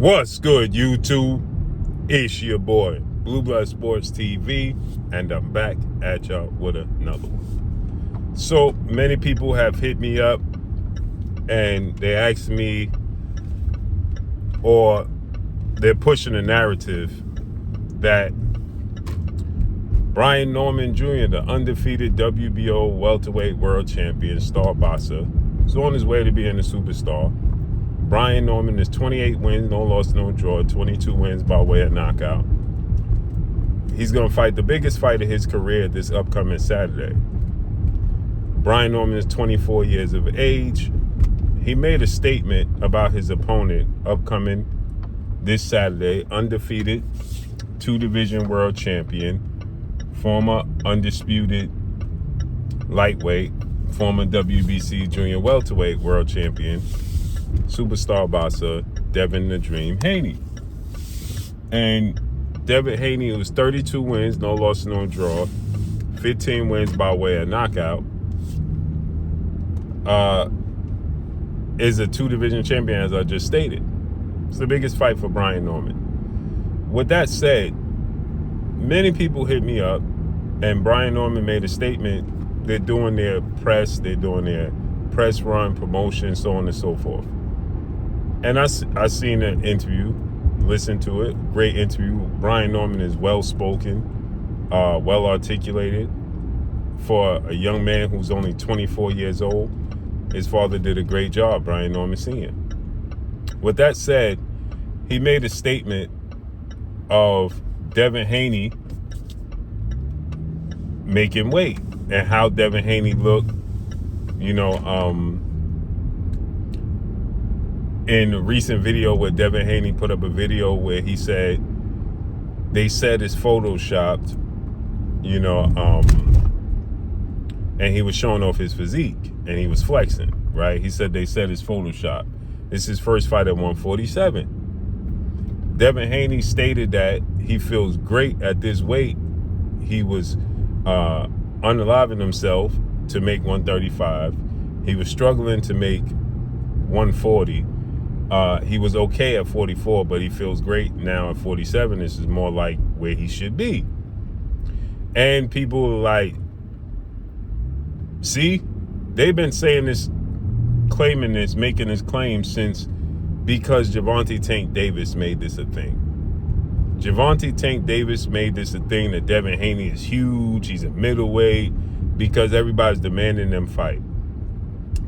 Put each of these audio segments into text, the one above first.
What's good, YouTube? It's your boy, Blue Blood Sports TV, and I'm back at y'all with another one. So many people have hit me up and they ask me, or they're pushing a narrative that Brian Norman Jr., the undefeated WBO welterweight world champion, star boxer, is on his way to being a superstar. Brian Norman is 28 wins, no loss, no draw, 22 wins by way of knockout. He's going to fight the biggest fight of his career this upcoming Saturday. Brian Norman is 24 years of age. He made a statement about his opponent upcoming this Saturday, undefeated, two-division world champion, former undisputed lightweight, former WBC junior welterweight world champion, superstar boxer Devin the Dream Haney. And Devin Haney was 32 wins, no loss, no draw, 15 wins by way of knockout. Is a two-division champion, as I just stated. It's the biggest fight for Brian Norman. With that said, many people hit me up, and Brian Norman made a statement. They're doing their press, run, promotion, so on and so forth. And I seen an interview, listened to it, great interview. Brian Norman is well-spoken, well-articulated. For a young man who's only 24 years old, his father did a great job, Brian Norman Sr. With that said, he made a statement of Devin Haney making weight and how Devin Haney looked, in a recent video where Devin Haney put up a video where he said, they said it's photoshopped, and he was showing off his physique and he was flexing, right? He said they said it's photoshopped. This is his first fight at 147. Devin Haney stated that he feels great at this weight. He was unaliving himself to make 135. He was struggling to make 140. He was okay at 44, but he feels great now at 47. This is more like where he should be. And people are like, see, they've been saying this, claiming this, making this claim because Gervonta Tank Davis made this a thing. Gervonta Tank Davis made this a thing that Devin Haney is huge, he's a middleweight, because everybody's demanding them fight.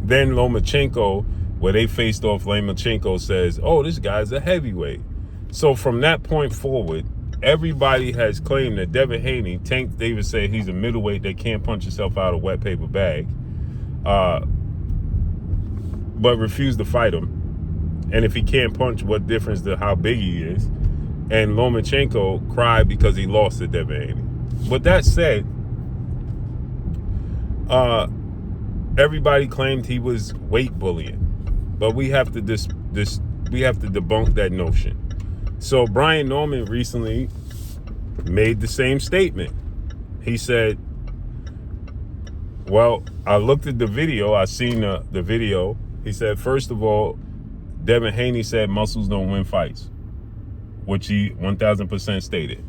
Then Lomachenko, where they faced off, Lomachenko says, oh, this guy's a heavyweight. So from that point forward, everybody has claimed that Devin Haney, Tank Davis said he's a middleweight that can't punch himself out of a wet paper bag, but refused to fight him. And if he can't punch, what difference to how big he is? And Lomachenko cried because he lost to Devin Haney. With that said, everybody claimed he was weight bullying, but we have to debunk that notion. So Brian Norman recently made the same statement. He said, well, I looked at the video, I seen the video. He said, first of all, Devin Haney said muscles don't win fights, which he 1000% stated.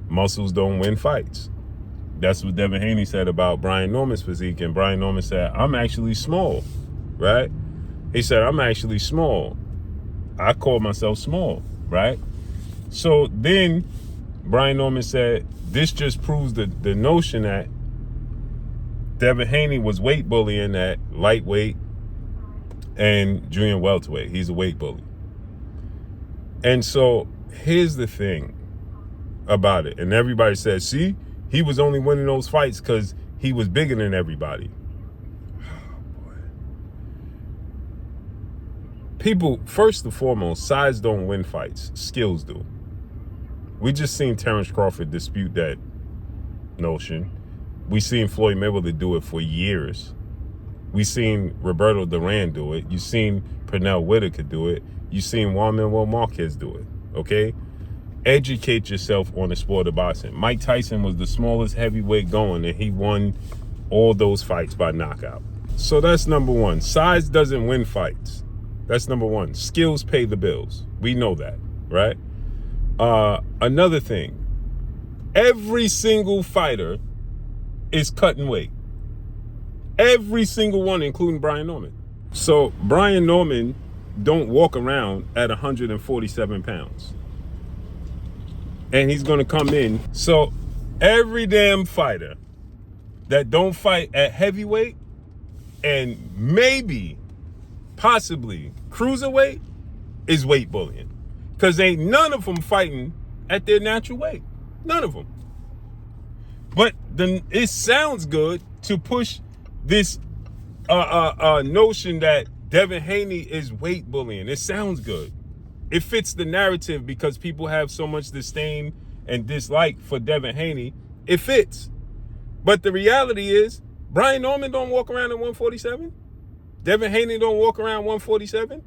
Muscles don't win fights. That's what Devin Haney said about Brian Norman's physique. And Brian Norman said, I'm actually small, right? He said, I'm actually small. I call myself small, right? So then Brian Norman said, this just proves the notion that Devin Haney was weight bullying at lightweight and junior welterweight. He's a weight bully. And so here's the thing about it. And everybody says, see, he was only winning those fights because he was bigger than everybody. Oh, boy. People, first and foremost, size don't win fights. Skills do. We just seen Terrence Crawford dispute that notion. We seen Floyd Mayweather do it for years. We seen Roberto Duran do it. You seen Pernell Whitaker do it. You seen Juan Manuel Marquez do it. Okay? Educate yourself on the sport of boxing. Mike Tyson was the smallest heavyweight going, and he won all those fights by knockout. So that's number one. Size doesn't win fights. That's number one. Skills pay the bills. We know that, right? Another thing, every single fighter is cutting weight. Every single one, including Brian Norman. So Brian Norman don't walk around at 147 pounds. And he's going to come in. So every damn fighter that don't fight at heavyweight and maybe, possibly cruiserweight is weight bullying. Because ain't none of them fighting at their natural weight. None of them. But it sounds good to push this notion that Devin Haney is weight bullying. It sounds good. It fits the narrative because people have so much disdain and dislike for Devin Haney. It fits. But the reality is, Brian Norman don't walk around at 147. Devin Haney don't walk around 147.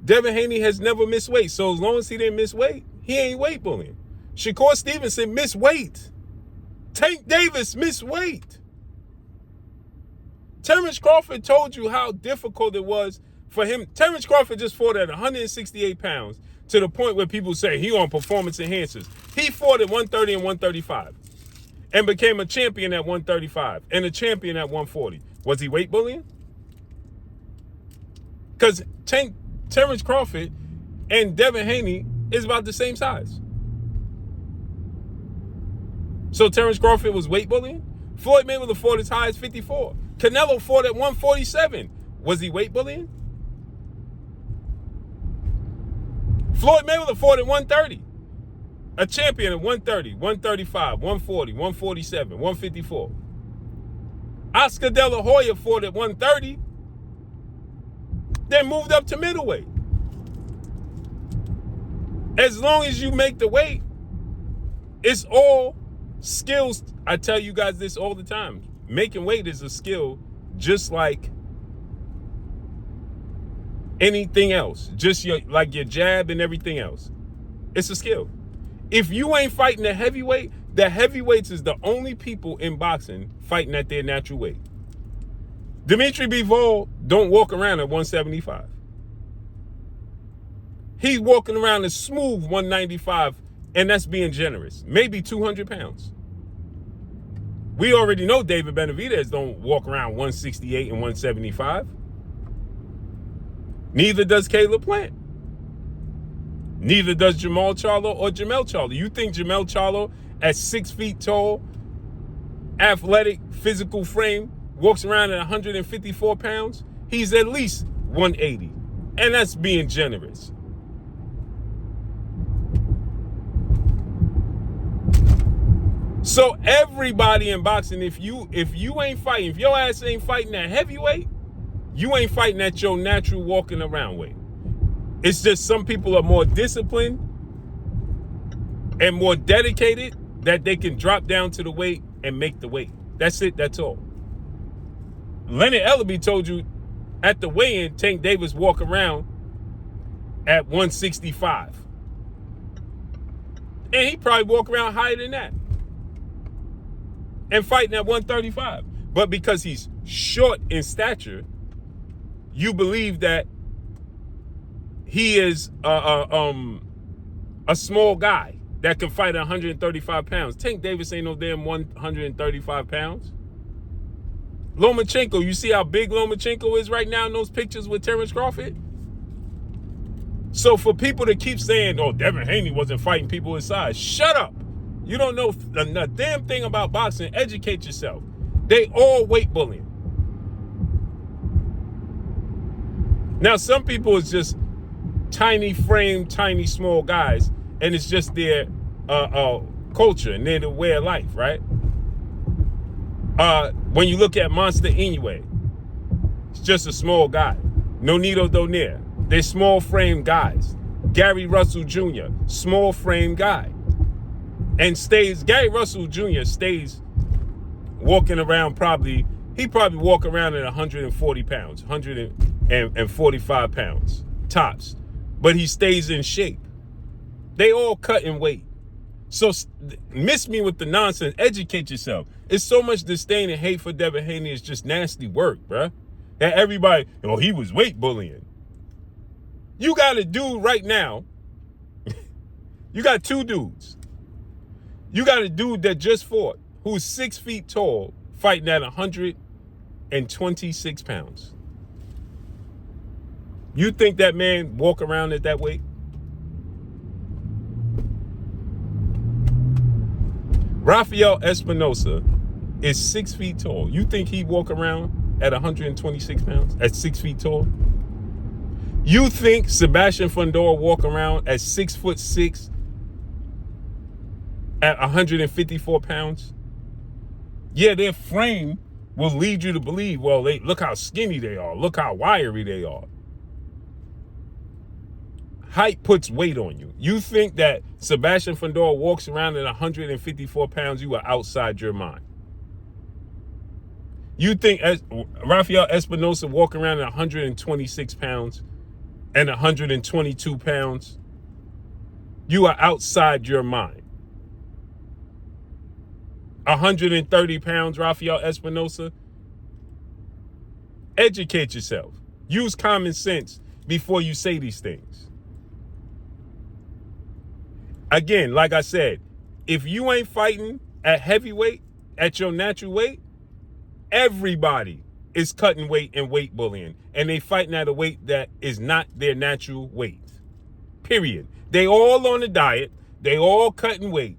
Devin Haney has never missed weight. So as long as he didn't miss weight, he ain't weight bullying. Shakur Stevenson missed weight. Tank Davis missed weight. Terrence Crawford told you how difficult it was for him. Terrence Crawford just fought at 168 pounds to the point where people say he on performance enhancers. He fought at 130 and 135 and became a champion at 135 and a champion at 140. Was he weight bullying? Because Terrence Crawford and Devin Haney is about the same size. So Terrence Crawford was weight bullying? Floyd Mayweather fought as high as 54. Canelo fought at 147. Was he weight bullying? Floyd Mayweather fought at 130. A champion at 130, 135, 140, 147, 154. Oscar De La Hoya fought at 130. Then moved up to middleweight. As long as you make the weight, it's all skills. I tell you guys this all the time. Making weight is a skill just like anything else. Just like your jab and everything else. It's a skill. If you ain't fighting the heavyweights is the only people in boxing fighting at their natural weight. Dimitri Bivol don't walk around at 175. He's walking around a smooth 195, and that's being generous. Maybe 200 pounds. We already know David Benavidez don't walk around 168 and 175. Neither does Caleb Plant. Neither does Jamal Charlo or Jamel Charlo. You think Jamel Charlo, at 6 feet tall, athletic, physical frame, walks around at 154 pounds? He's at least 180. And that's being generous. So everybody in boxing, if you ain't fighting, if your ass ain't fighting at heavyweight, you ain't fighting at your natural walking around weight. It's just some people are more disciplined and more dedicated that they can drop down to the weight and make the weight. That's it. That's all. Leonard Ellaby told you at the weigh-in, Tank Davis walk around at 165. And he probably walk around higher than that. And fighting at 135. But because he's short in stature, you believe that he is a small guy that can fight at 135 pounds. Tank Davis ain't no damn 135 pounds. Lomachenko, you see how big Lomachenko is right now in those pictures with Terrence Crawford? So for people to keep saying, oh, Devin Haney wasn't fighting people his size, shut up. You don't know a damn thing about boxing. Educate yourself. They all weight bullying. Now, some people is just tiny frame, tiny small guys, and it's just their culture and their way of life, right? When you look at Monster Inoue, it's just a small guy. Nonito Donaire, they're small frame guys. Gary Russell Jr., small frame guy. And Gary Russell Jr. stays walking around he probably walk around at 140 pounds, 145 pounds, tops. But he stays in shape. They all cut in weight. So miss me with the nonsense. Educate yourself. It's so much disdain and hate for Devin Haney. It's just nasty work, bruh. That everybody, he was weight bullying. You got a dude right now. You got two dudes. You got a dude that just fought who's 6 feet tall, fighting at 126 pounds. You think that man walk around at that weight? Rafael Espinosa is 6 feet tall. You think he walk around at 126 pounds, at 6 feet tall? You think Sebastian Fundora walk around at 6'6" at 154 pounds? Yeah, their frame will lead you to believe, well, look how skinny they are. Look how wiry they are. Height puts weight on you. You think that Sebastian Fundora walks around at 154 pounds, you are outside your mind. You think Rafael Espinosa walk around at 126 pounds and 122 pounds, you are outside your mind. 130 pounds, Rafael Espinosa. Educate yourself. Use common sense before you say these things. Again, like I said, if you ain't fighting at heavyweight, at your natural weight, everybody is cutting weight and weight bullying. And they fighting at a weight that is not their natural weight. Period. They all on a diet. They all cutting weight.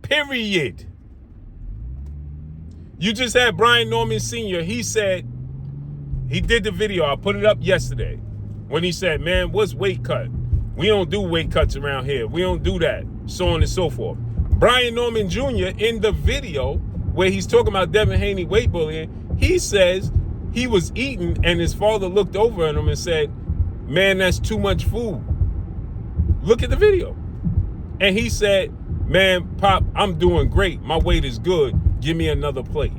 Period. You just had Brian Norman Sr. He said, he did the video. I put it up yesterday. When he said, man, what's weight cut? We don't do weight cuts around here. We don't do that. So on and so forth. Brian Norman Jr. in the video where he's talking about Devin Haney weight bullying, he says he was eating and his father looked over at him and said, man, that's too much food. Look at the video. And he said, man, Pop, I'm doing great. My weight is good. Give me another plate.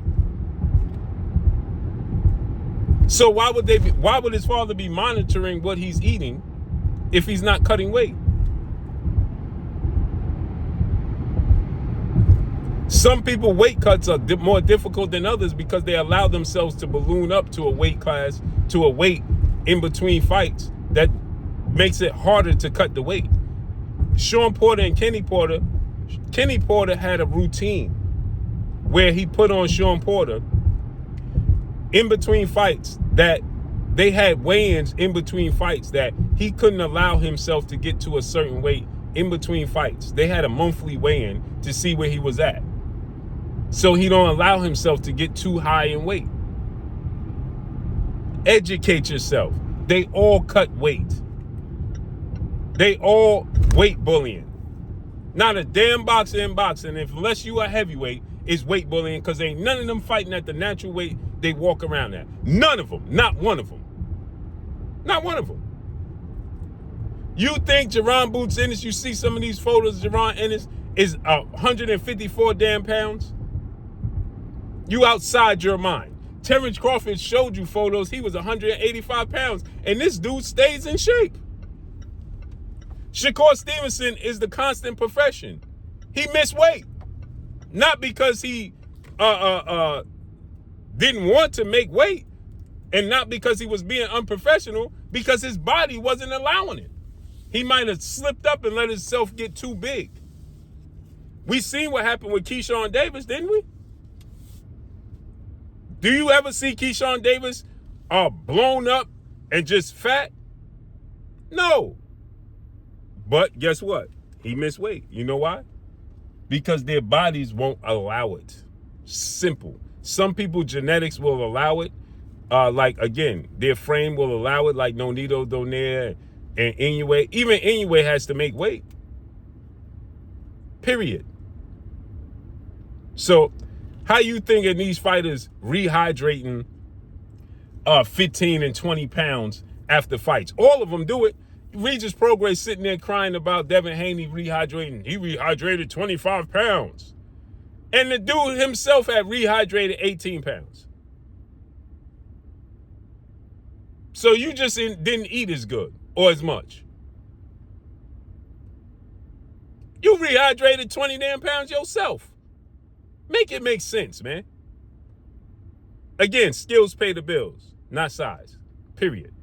So why would his father be monitoring what he's eating if he's not cutting weight? Some people weight cuts are more difficult than others because they allow themselves to balloon up to a weight class, to a weight in between fights that makes it harder to cut the weight. Sean Porter and Kenny Porter had a routine where he put on Sean Porter in between fights, that they had weigh-ins in between fights, that he couldn't allow himself to get to a certain weight in between fights. They had a monthly weigh-in to see where he was at, so he don't allow himself to get too high in weight. Educate yourself. They all cut weight. They all weight bullying. Not a damn boxer in boxing, unless you are heavyweight, is weight bullying, because ain't none of them fighting at the natural weight they walk around at. None of them. Not one of them. Not one of them. You think Jaron Boots Ennis, you see some of these photos of Jaron Ennis, is 154 damn pounds? You outside your mind. Terrence Crawford showed you photos. He was 185 pounds. And this dude stays in shape. Shakur Stevenson is the constant profession. He missed weight. Not because he didn't want to make weight, and not because he was being unprofessional, because his body wasn't allowing it. He might have slipped up and let himself get too big. We seen what happened with Keyshawn Davis, didn't we? Do you ever see Keyshawn Davis blown up and just fat? No. But guess what? He missed weight. You know why? Because their bodies won't allow it. Simple. Some people, genetics will allow it. Like, again, their frame will allow it, like Nonito Donaire and Inoue. Even Inoue has to make weight. Period. So, how you thinking these fighters rehydrating 15 and 20 pounds after fights? All of them do it. Regis Prograis sitting there crying about Devin Haney rehydrating. He rehydrated 25 pounds. And the dude himself had rehydrated 18 pounds. So you just didn't eat as good or as much. You rehydrated 20 damn pounds yourself. Make it make sense, man. Again, skills pay the bills, not size. Period.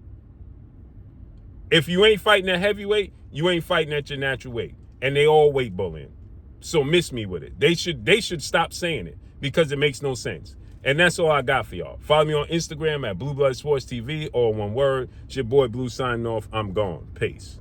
If you ain't fighting at heavyweight, you ain't fighting at your natural weight. And they all weight bullying. So miss me with it. They should stop saying it because it makes no sense. And that's all I got for y'all. Follow me on Instagram at Blue Blood Sports TV, all one word. It's your boy Blue signing off. I'm gone. Peace.